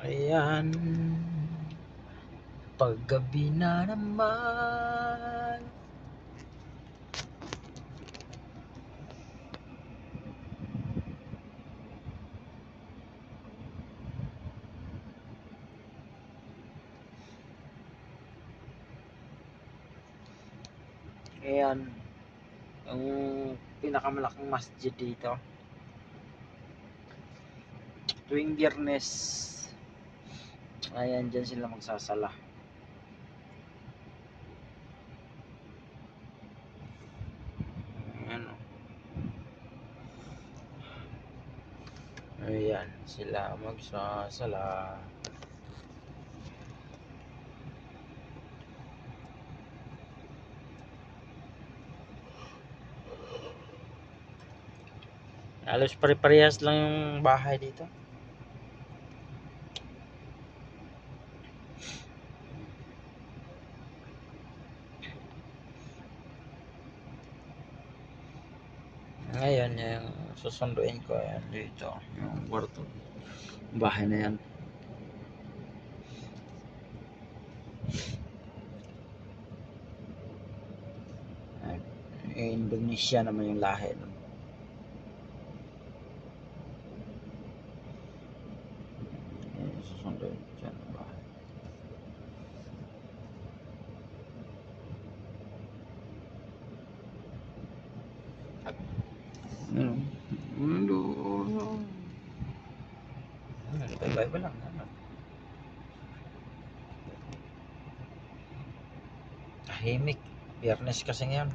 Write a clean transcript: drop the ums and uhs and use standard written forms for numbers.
Ayan, paggabi na naman. Ayan, yung pinakamalaking masjid dito. Tuwing Biyernes, ayan, dyan sila magsasala. Ayan, ayan sila magsasala. Halos pare-parehas lang yung bahay dito. Ngayon, yung susunduin ko, ayan dito, yung kwarto, bahay na yan. Indonesia naman yung lahi nun. Ayan, susunduin ko dyan ang bahay. Bye-bye lang. Tahimik. Biyernes kasi ngayon.